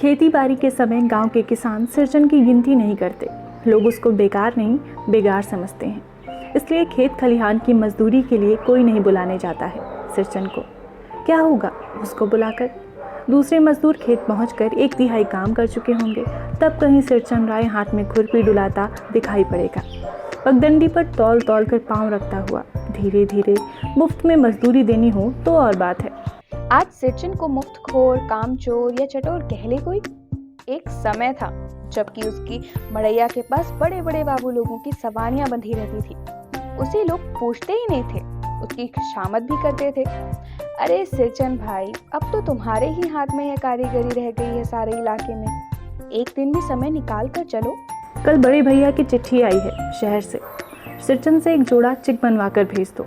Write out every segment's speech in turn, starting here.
खेती बाड़ी के समय गांव के किसान सिरचन की गिनती नहीं करते। लोग उसको बेकार नहीं बेगार समझते हैं। इसलिए खेत खलिहान की मजदूरी के लिए कोई नहीं बुलाने जाता है सिरचन को। क्या होगा उसको बुलाकर? दूसरे मजदूर खेत पहुंचकर 1/3 काम कर चुके होंगे, तब कहीं सिरचन राय हाथ में खुरपी डुलाता दिखाई पड़ेगा। पगडंडी पर तौल तौल कर पाँव रखता हुआ धीरे धीरे। मुफ्त में मजदूरी देनी हो तो और बात है। आज सिरचन को मुफ्तखोर, कामचोर या चटोर कह ले कोई। एक समय था जबकि उसकी मड़ैया के पास बड़े बड़े बाबू लोगों की सवारियां बंधी रहती थी। उसे लोग पूछते ही नहीं थे, उसकी खुशामद भी करते थे। अरे सिरचन भाई, अब तो तुम्हारे ही हाथ में यह कारीगरी रह गई है सारे इलाके में। एक दिन भी समय निकाल कर चलो। कल बड़े भैया की चिट्ठी आई है शहर से। सिरचन से एक जोड़ा चिक बनवा कर भेज दो।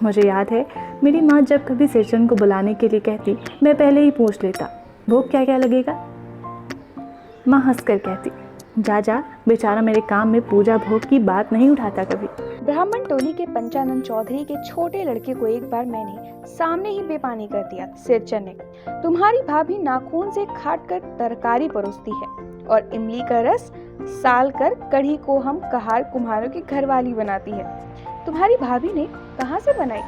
मुझे याद है मेरी माँ जब कभी सिरचन को बुलाने के लिए कहती, मैं पहले ही पूछ लेता, भोग क्या क्या लगेगा। माँ हंसकर कहती, जा जा, बेचारा मेरे काम में पूजा भोग की बात नहीं उठाता कभी। ब्राह्मण टोली के पंचानन चौधरी के छोटे लड़के को एक बार मैंने सामने ही बेपानी कर दिया। सिरचन ने, तुम्हारी भाभी नाखून से काट कर तरकारी परोसती है और इमली का रस साल कर कढ़ी को हम कहार कुम्हारों की घरवाली बनाती है। तुम्हारी भाभी ने कहाँ से बनाई?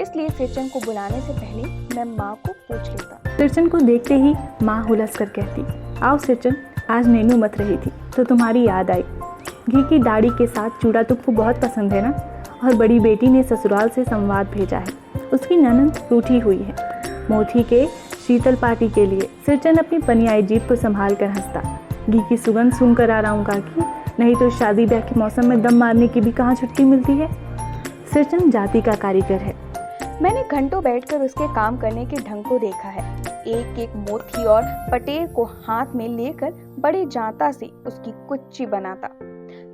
इसलिए सिरचन को बुलाने से पहले मैं माँ को पूछ लेता। सिरचन को देखते ही माँ हुलस कर कहती, आओ सिरचन, आज नैनू मत रही थी तो तुम्हारी याद आई। घी की दाढ़ी के साथ चूड़ा तुमको बहुत पसंद है ना। और बड़ी बेटी ने ससुराल से संवाद भेजा है, उसकी ननद रूठी हुई है। मोती के शीतल पार्टी के लिए सिरचन अपनी पनियाई जीभ को संभाल कर हंसता, घी की सुगंध सुनकर आ रहा हूँ काकी, नहीं तो शादी ब्याह के मौसम में दम मारने की भी कहाँ छुट्टी मिलती है। सिरचन जाति का कारीगर है। मैंने घंटों बैठकर उसके काम करने के ढंग को देखा है। एक एक मोती और पटेर को हाथ में लेकर बड़े जांता से उसकी कुच्ची बनाता,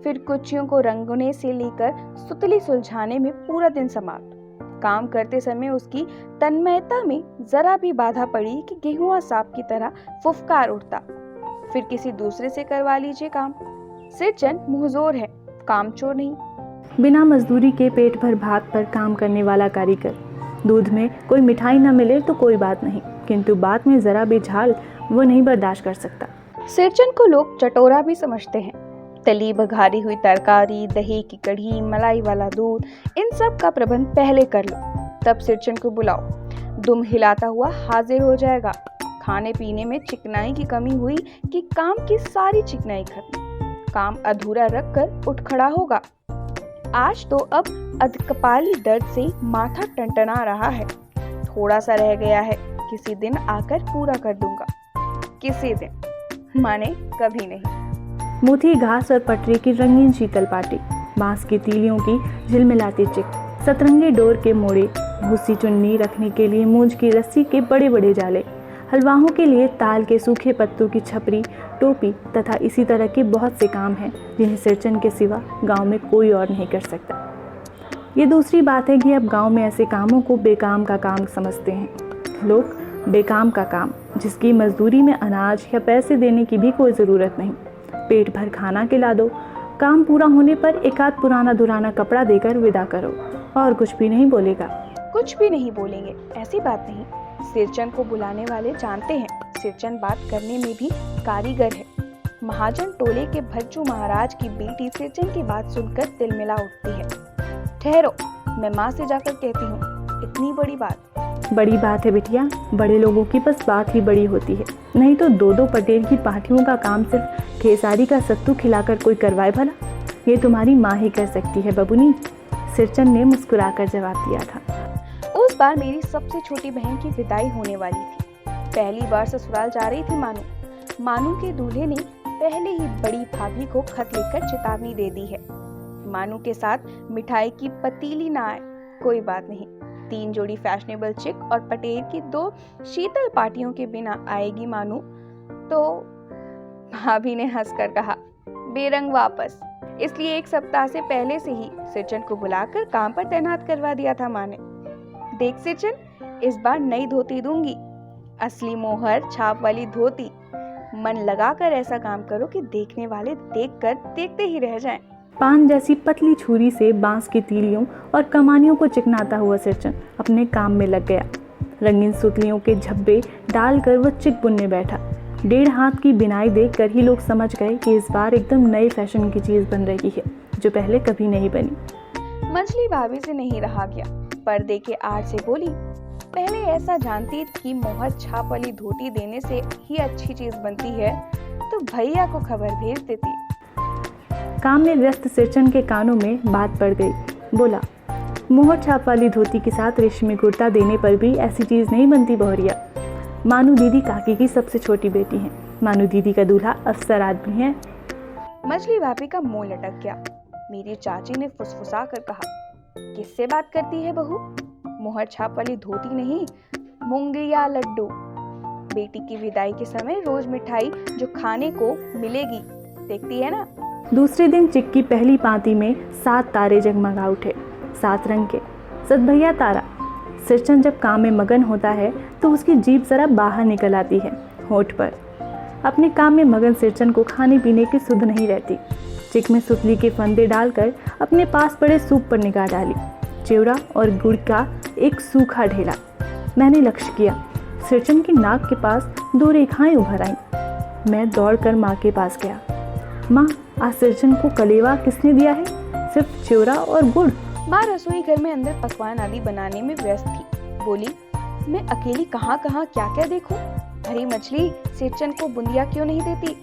फिर कुच्चियों को रंगने से लेकर सुतली सुलझाने में पूरा दिन समाप्त। काम करते समय उसकी तन्मयता में जरा भी बाधा पड़ी कि गेहुआ सांप की तरह फुफकार उठता। फिर किसी दूसरे से करवा लीजिए काम। सिरचन मुंहजोर है, कामचोर नहीं। बिना मजदूरी के पेट भर भात पर काम करने वाला कारीगर। दूध में कोई मिठाई न मिले तो कोई बात नहीं, किंतु बात में जरा भी झाल वो नहीं बर्दाश्त कर सकता। सिरचन को लोग चटोरा भी समझते हैं। तली बघारी हुई तरकारी, दही की कढ़ी, मलाई वाला दूध, इन सब का प्रबंध पहले कर लो, तब सिरचन को बुलाओ। दुम हिलाता हुआ हाजिर हो जाएगा। खाने पीने में चिकनाई की कमी हुई कि काम की सारी चिकनाई खत्म। काम अधूरा रख कर उठ खड़ा होगा। आज तो अब अधकपाली दर्द से माथा टंटना रहा है, थोड़ा सा रह गया है, किसी दिन आकर पूरा कर दूंगा। किसी दिन माने कभी नहीं। मोती घास और पटरी की रंगीन शीतल पाटी, बांस की तीलियों की झिलमिलाती चिक, सतरंगी डोर के मोड़े, भूसी चुन्नी रखने के लिए मूंज की रस्सी के बड़े बड़े जाले, हलवाओं के लिए ताल के सूखे पत्तों की छपरी, टोपी तथा इसी तरह के बहुत से काम हैं जिन्हें सिरचन के सिवा गांव में कोई और नहीं कर सकता। ये दूसरी बात है कि अब गांव में ऐसे कामों को बेकाम का काम समझते हैं लोग। बेकाम का काम जिसकी मजदूरी में अनाज या पैसे देने की भी कोई ज़रूरत नहीं, पेट भर खाना खिला दो, काम पूरा होने पर एक आध पुराना दुराना कपड़ा देकर विदा करो, और कुछ भी नहीं बोलेगा। कुछ भी नहीं बोलेंगे ऐसी बात नहीं। सिरचन को बुलाने वाले जानते हैं सिरचन बात करने में भी कारीगर है। महाजन टोले के भज्जू महाराज की बेटी सिरचन की बात सुनकर तिलमिला उठती है। ठहरो, मैं माँ से जाकर कहती हूँ। इतनी बड़ी बात? बड़ी बात है बिटिया, बड़े लोगों की बस बात ही बड़ी होती है, नहीं तो दो दो पटेल की पार्टियों का काम सिर्फ खेसारी का सत्तू खिलाकर कोई करवाए भला? ये तुम्हारी माँ ही कर सकती है बबुनी, सिरचन ने मुस्कुराकर जवाब दिया था। उस बार मेरी सबसे छोटी बहन की विदाई होने वाली थी। पहली बार ससुराल जा रही थी मानू। मानू के दूल्हे ने पहले ही बड़ी भाभी को खत लिखकर चेतावनी दे दी है, मानू के साथ मिठाई की पतीली ना आए, कोई बात नहीं। 3 जोड़ी फैशनेबल चिक और पटेल की 2 शीतल पार्टियों के बिना आएगी मानू तो? भाभी ने हंसकर कहा, बेरंग वापस। इसलिए 1 सप्ताह से पहले से ही सिरचन को बुलाकर काम पर तैनात करवा दिया था माँ ने। देख सिरचन, इस बार नई धोती दूंगी, असली मोहर छाप वाली धोती। मन लगाकर ऐसा काम करो कि देखने वाले देखकर देखते ही रह जाएं। पान जैसी पतली छुरी से बांस की तीलियों और कमानियों को चिकनाता हुआ सिरचन अपने काम में लग गया। रंगीन सुतलियों के झब्बे डालकर वह चिक बुनने बैठा। 1.5 हाथ की बिनाई देखकर ही लोग समझ गए कि इस बार एकदम नए फैशन की चीज़ बन रही है, जो पहले कभी नहीं बनी। मछली भाभी से नहीं रहा गया, पर्दे के आड़ से बोली, पहले ऐसा जानती कि मोहर छाप वाली धोती देने से ही अच्छी चीज बनती है तो भैया को खबर भेज देती। काम में व्यस्त सिरचन के कानों में बात पड़ गई। बोला, मोहर छाप वाली धोती के साथ रेशमी कुर्ता देने पर भी ऐसी चीज़ नहीं बनती बहुरिया। मानू दीदी काकी की सबसे छोटी बेटी है। मानू दीदी का दूल्हा अफसर आदमी है। मछली भाभी का मुंह लटक गया। मेरी चाची ने फुसफुसा कर कहा, किससे बात करती है बहू? मोहर छाप वाली धोती नहीं, मूंगिया लड्डू। बेटी की विदाई के समय रोज मिठाई जो खाने को मिलेगी, देखती है ना। दूसरे दिन चिक्की पहली पांति में 7 तारे जगमगा उठे, 7 रंग के। सतभैया तारा। सिरचन जब काम में मगन होता है तो उसकी जीभ जरा बाहर निकल आती है होठ पर। अपने काम में मगन सिरचन को खाने पीने की सुध नहीं रहती। चिक में सुतली के फंदे डालकर अपने पास पड़े सूप पर निगाह डाली। चिवड़ा और गुड़ का एक सूखा ढेला। मैंने लक्ष्य किया, सिरचन की नाक के पास 2 रेखाएं उभर आईं। मैं दौड़कर माँ के पास गया। माँ, आज सिरचन को कलेवा किसने दिया है? सिर्फ चिवड़ा और गुड़। माँ रसोई घर में अंदर पकवान आदि बनाने में व्यस्त थी। बोली, मैं अकेली कहाँ कहाँ क्या क्या देखूं? अरे मछली, सिरचन को बुंदिया क्यों नहीं देती?